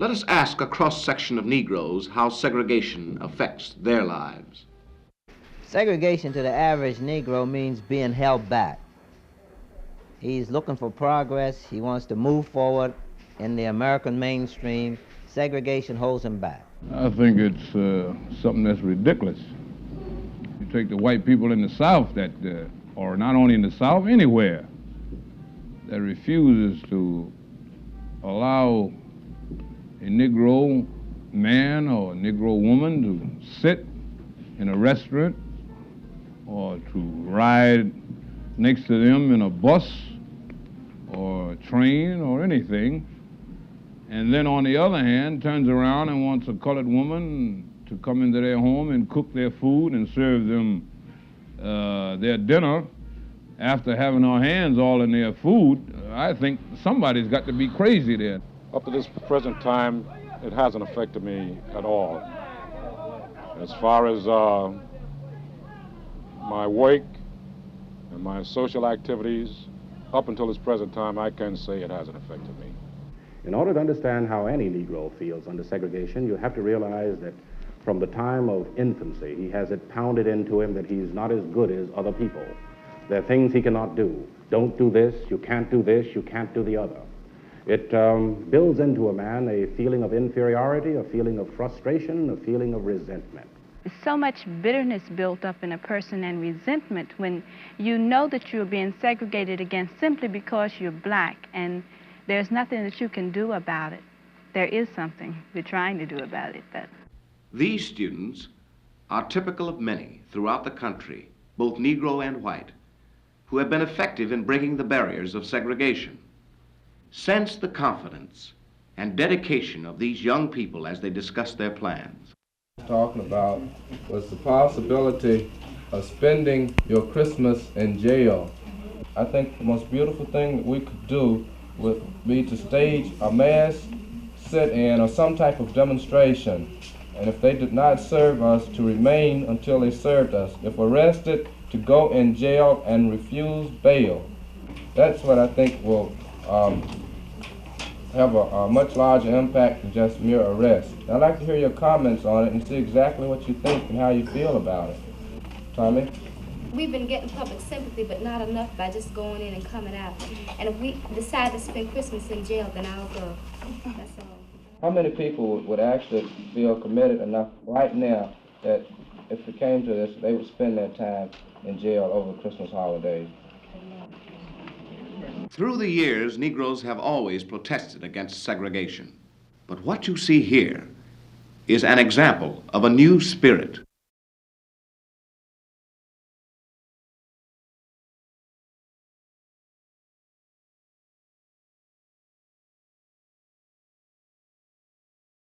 Let us ask a cross-section of Negroes how segregation affects their lives. Segregation to the average Negro means being held back. He's looking for progress. He wants to move forward in the American mainstream. Segregation holds him back. I think it's something that's ridiculous. You take the white people in the South that, or not only in the South, anywhere, that refuses to allow a Negro man or a Negro woman to sit in a restaurant or to ride next to them in a bus or a train or anything, and then on the other hand turns around and wants a colored woman to come into their home and cook their food and serve them their dinner after having our hands all in their food. I think somebody's got to be crazy there. Up to this present time, it hasn't affected me at all. As far as my work and my social activities, up until this present time, I can say it hasn't affected me. In order to understand how any Negro feels under segregation, you have to realize that from the time of infancy, he has it pounded into him that he's not as good as other people. There are things he cannot do. Don't do this, you can't do this, you can't do the other. It builds into a man a feeling of inferiority, a feeling of frustration, a feeling of resentment. So much bitterness built up in a person and resentment when you know that you're being segregated against simply because you're black and there's nothing that you can do about it. There is something we're trying to do about it, but... These students are typical of many throughout the country, both Negro and white, who have been effective in breaking the barriers of segregation. Sense the confidence and dedication of these young people as they discuss their plans. Talking about was the possibility of spending your Christmas in jail. I think the most beautiful thing that we could do would be to stage a mass sit-in or some type of demonstration. And if they did not serve us, to remain until they served us. If arrested, to go in jail and refuse bail. That's what I think will have a much larger impact than just mere arrest. And I'd like to hear your comments on it and see exactly what you think and how you feel about it. Tommy? We've been getting public sympathy, but not enough by just going in and coming out. And if we decide to spend Christmas in jail, then I'll go. That's all. How many people would actually feel committed enough right now that if it came to this, they would spend their time in jail over the Christmas holidays? Through the years, Negroes have always protested against segregation. But what you see here is an example of a new spirit.